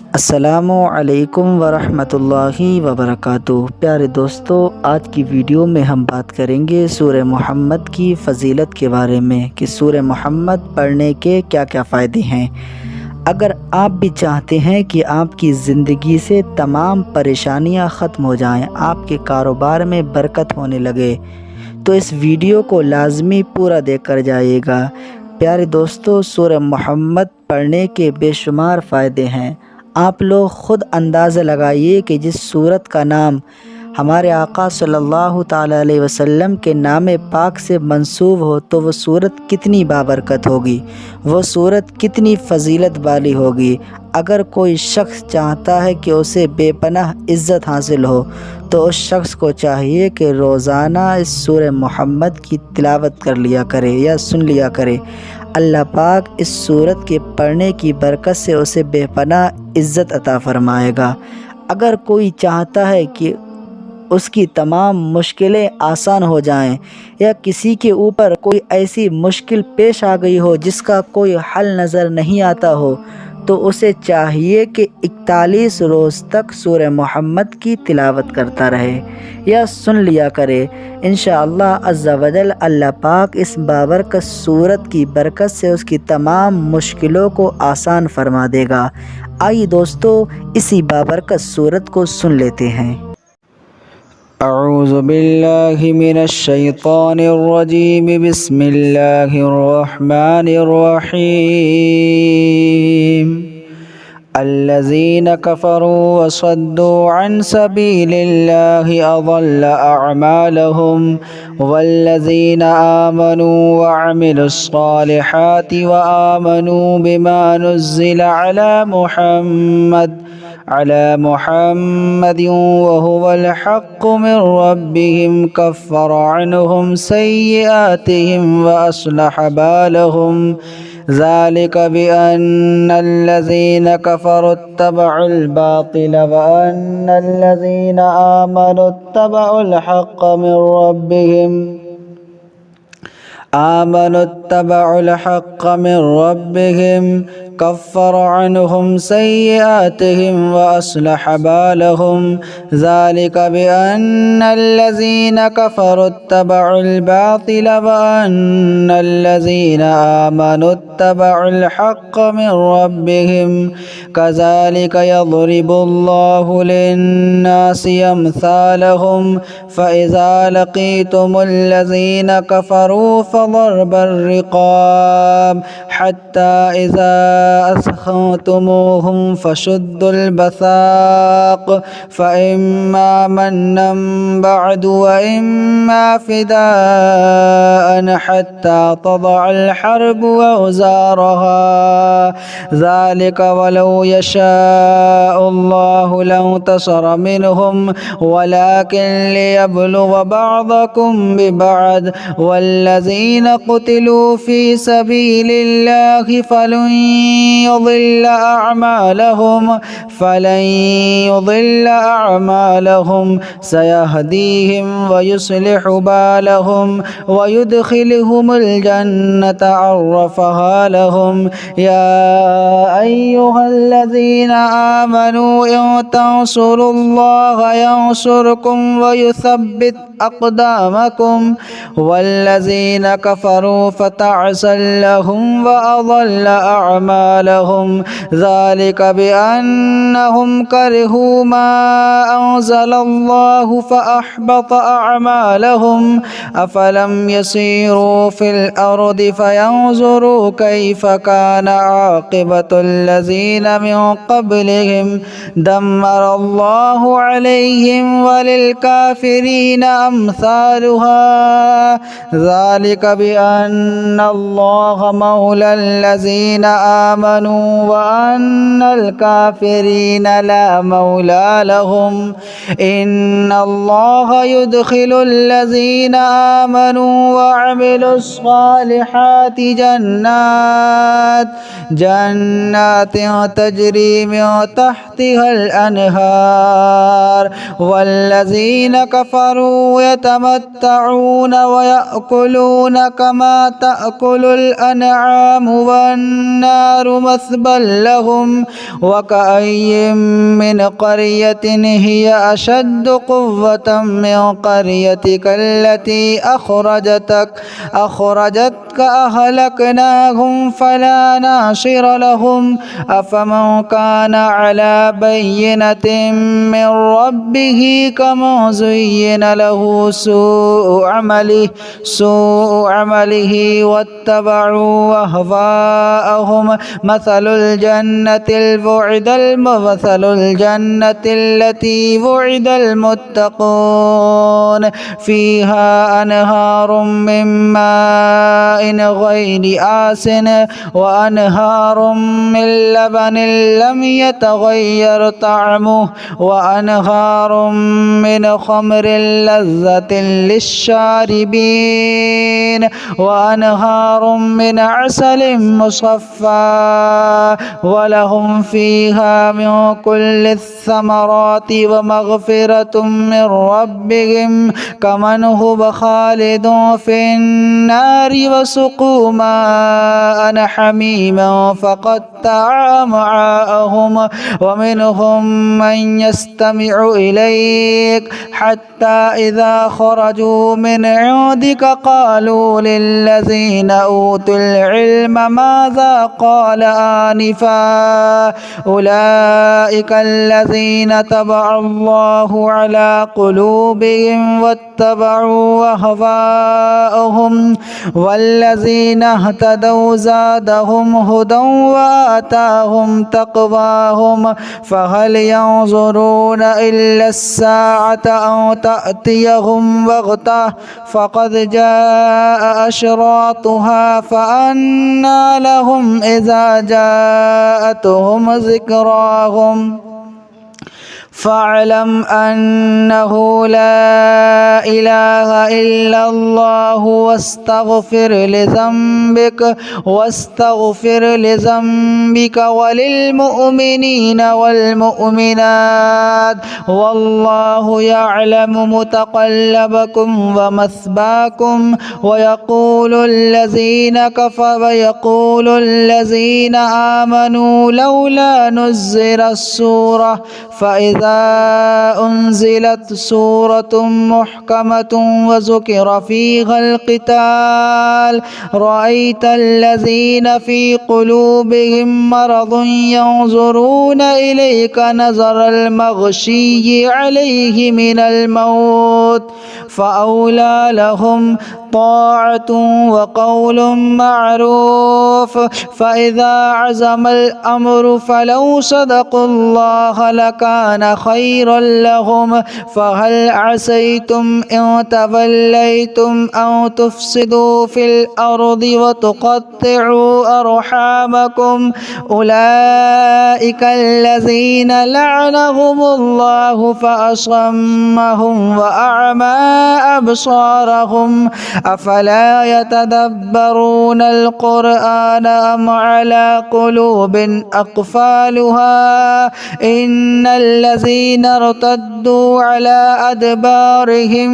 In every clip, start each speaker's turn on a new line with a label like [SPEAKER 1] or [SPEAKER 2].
[SPEAKER 1] अस्सलामु अलैकुम वरहमतुल्लाहि वबरकातुहू। प्यारे दोस्तों, आज की वीडियो में हम बात करेंगे सूरह मोहम्मद की फ़जीलत के बारे में कि सूरह मोहम्मद पढ़ने के क्या क्या फ़ायदे हैं। अगर आप भी चाहते हैं कि आपकी ज़िंदगी से तमाम परेशानियां ख़त्म हो जाएं, आपके कारोबार में बरकत होने लगे, तो इस वीडियो को लाजमी पूरा देखकर जाइएगा। प्यारे दोस्तों, सूरह मोहम्मद पढ़ने के बेशुमार फ़ायदे हैं। आप लोग ख़ुद अंदाज़ा लगाइए कि जिस सूरत का नाम हमारे आका सल्लल्लाहु ताला अलैहि वसल्लम के नाम पाक से मंसूब हो, तो वो सूरत कितनी बाबरकत होगी, वो सूरत कितनी फ़जीलत वाली होगी। अगर कोई शख्स चाहता है कि उसे बेपनाह इज़्ज़त हासिल हो, तो उस शख्स को चाहिए कि रोज़ाना इस सूरह मोहम्मद की तिलावत कर लिया करे या सुन लिया करे। अल्लाह पाक इस सूरत के पढ़ने की बरकत से उसे बेपनाह इज़्ज़त अता फ़रमाएगा। अगर कोई चाहता है कि उसकी तमाम मुश्किलें आसान हो जाएं, या किसी के ऊपर कोई ऐसी मुश्किल पेश आ गई हो जिसका कोई हल नज़र नहीं आता हो, तो उसे चाहिए कि 41 रोज़ तक सूरह मोहम्मद की तिलावत करता रहे या सुन लिया करे। इंशाअल्लाह अज़्ज़ा वजल अल्लाह पाक इस बाबरकत सूरत की बरकत से उसकी तमाम मुश्किलों को आसान फरमा देगा। आइए दोस्तों, इसी बाबरकत सूरत को सुन लेते हैं।
[SPEAKER 2] अऊज़ु बिल्लाहि मिनश शैतानिर रजीम, बिस्मिल्लाहिर रहमानिर रहीम। अल्लज़ीना कफ़रू व सद्दू अन सबीलिल्लाहि अज़ल्ल अअमालहुम वल्लज़ीना आमनू व अमिलुस्सालिहाति व आमनू बिमा नुज़्ज़िला अला मुहम्मद वहुवल हक़्क़ु मिन रब्बिहिम कफ़्फ़र अन्हुम सय्यिआतिहिम व अस्लह बालहुम ज़ालिक बिअन्नल्लज़ीना कफ़रू इत्तबअुल बातिल व अन्नल्लज़ीना आमनू इत्तबअुल हक़्क़ मिन रब्बिहिम कफ़्फ़र अन्हुम सय्यिआतिहिम व अस्लह बालहुम ज़ालिक बिअन्नल्लज़ीना कफ़रू इत्तबअुल बातिल व अन्नल्लज़ीना आमनू इत्तबअुल हक़्क़ मिन रब्बिहिम कज़ालिक यज़रिबुल्लाहु लिन्नासि अम्सालहुम फ़इज़ा लक़ीतुमुल्लज़ीना कफ़रू फ़ज़रबर रिक़ाब हत्ता इज़ा असख़न्तुमूहुम फ़शुद्दुल वसाक़ फ़इम्मा मन्नन बअदु व इम्मा फ़िदाअन हत्ता तज़अल हर्बु औज़ारहा ज़ालिक वलौ यशाअुल्लाहु लंतसर मिनहुम वलाकिन लियब्लुव बअदकुम बिबअद वल्लज़ीना क़ुतिलू फ़ी सबीलिल्लाहि फ़लन युज़िल्ल अअमालहुम सयहदीहिम व युस्लिहु बालहुम व युदखिलहुमुल जन्नत अर्रफ़हा लहुम। या अय्युहल्लज़ीना आमनू इन तंसुरुल्लाह यंसुरकुम व युथब्बित अक़दामकुम वल्लज़ीना कफ़रू फ़तअसल लहुम व अज़ल्ल अअमालहुम ज़ालिक बिअन्नहुम करिहू मा अंज़लल्लाहु फ़अहबत अअमालहुम अफ़लम यसीरू फ़िल अर्दि फ़यंज़ुरू कैफ़ कान आक़िबतुल्लज़ीना मिन क़ब्लिहिम दम्मरल्लाहु अलैहिम वलिलकाफ़िरीना अम्सालुहा ज़ालिक बिअन्नल्लाह मौलल्लज़ीना आमनू व अन्नल काफ़िरीना ला मौला लहुम इन्नल्लाह युदखिलुल्लज़ीना आमनू व अमिलुस्सालिहाति जन्नातिन तजरी मिन तहतिहल अनहार वल्लज़ीना कफ़रू यतमत्तऊन व यअकुलून कमा तअकुलुल अनआम वन्नार النار مثبى لهم وكأي من قرية هي أشد قوة من قريتك التي أخرجتك أهلكناهم فلا ناصر لهم أفمن كان على بينة من ربه كمن زين له سوء عمله واتبعوا أهواءهم مثل الجنة التي وعد المتقون فيها أنهار من ماء غير آسن وأنهار من لبن لم يتغير طعمه وأنهار من خمر لذة للشاربين وأنهار من عسل مصفى ولهم فيها من كل الثمرات ومغفرة من ربهم كمن هو خالد في النار وسقوا ماء حميما فقطع أمعاءهم ومنهم من يستمع إليك حتى إذا خرجوا من عندك قالوا للذين أوتوا العلم ماذا قال آنفا أولئك الذين طبع الله على قلوبهم واتبعوا أهواءهم والذين اهتدوا زادهم هدى وآتاهم تقواهم فهل ينظرون إلا الساعة أن تأتيهم بغتة فقد جاء أشراطها فأنى لهم إذا جاءتهم ذكراهم فاعلم أنه لا إله إلا الله واستغفر لذنبك وللمؤمنين والمؤمنات والله يعلم متقلبكم ومثواكم ويقول الذين آمنوا لولا نزل السورة فإذا أنزلت سورة محكمة وذكر فيها القتال رأيت الذين في قلوبهم مرض ينظرون إليك نظر المغشي عليه من الموت فأولى لهم طاعة وقول معروف فإذا عزم الأمر فلو صدقوا الله لكان خيرا لهم فهل عسيتم إن توليتم أن تفسدوا في الأرض وتقطعوا أرحامكم أولئك الذين لعنهم الله فأصمهم وأعمى أبصارهم أفلا يتدبرون القرآن أم على قلوب أقفالها إن الذين ارتدوا على أدبارهم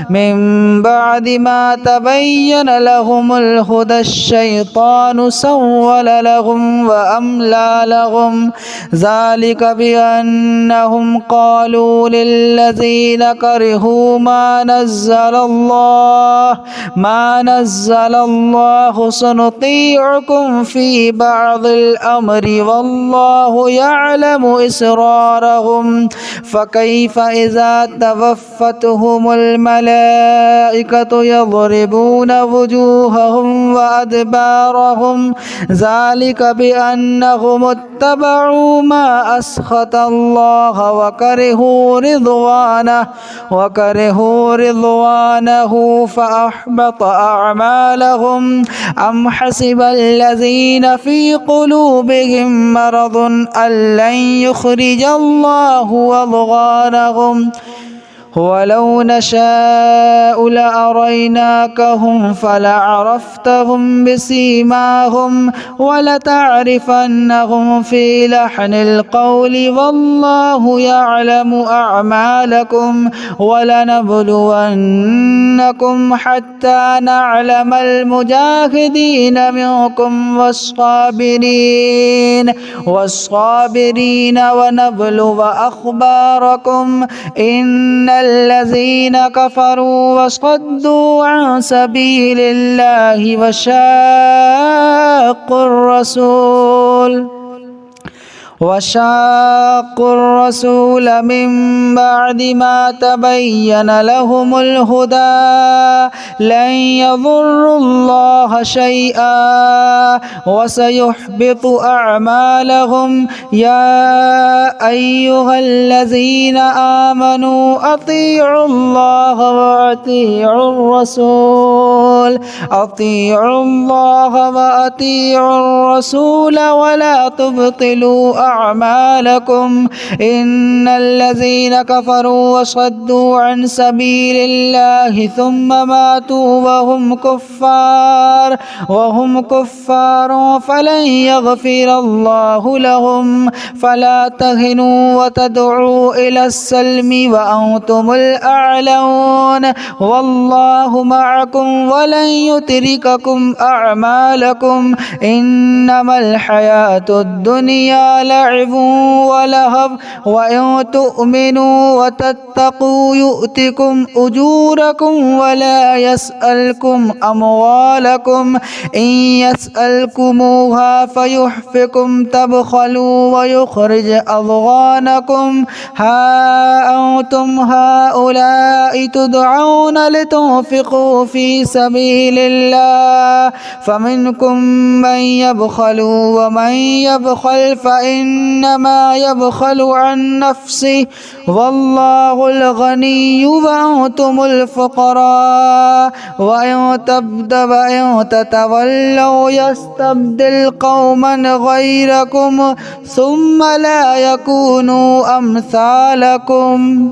[SPEAKER 2] من بعد ما تبين لهم الهدى الشيطان سول لهم وأملى لهم ذلك بأنهم قالوا للذين كرهوا ما نزل الله سنطيعكم في بعض الأمر والله يعلم إسرارهم فكيف إذا توفتهم الملائكة يضربون وجوههم وأدبارهم ذلك بأنهم اتبعوا ما أسخط الله وكرهوا رضوانه فأحبط أعمالهم أم حسب الذين في قلوبهم مرض أن لن يخرج الله أضغانهم ولو نشاء لأريناكهم فلعرفتهم بسيماهم ولتعرفنهم في لحن القول والله يعلم أعمالكم ولنبلونكم حتى نعلم المجاهدين منكم والصابرين ونبلو أخباركم إن الذين كفروا وصدوا عن سبيل الله وشاقوا الرسول من بعد ما تبين لهم الهدى لن يضروا الله شيئا وسيحبط أعمالهم يا أيها الذين آمنوا أطيعوا الله وأطيعوا الرسول ولا تبطلوا أعمالكم إن الذين كفروا وصدوا عن سبيل الله ثم ماتوا وهم كفار فلن يغفر الله لهم فلا تهنوا وتدعوا إلى السلم وأنتم الأعلون والله معكم ولن يترككم أعمالكم إنما الحياة الدنيا لعب ولهو وإن تؤمنوا وتتقوا يؤتكم أجوركم ولا يسألكم أموالكم إن يسألكموها فيحفكم تبخلوا ويخرج أضغانكم ها أنتم هؤلاء تدعون لتنفقوا في سبيل الله فمنكم من يبخل ومن يبخل فإنما يبخل عن نفسه والله الغني وأنتم الفقراء وإن تتولوا يستبدل قوما غيركم ثم لا يكونوا أمثالكم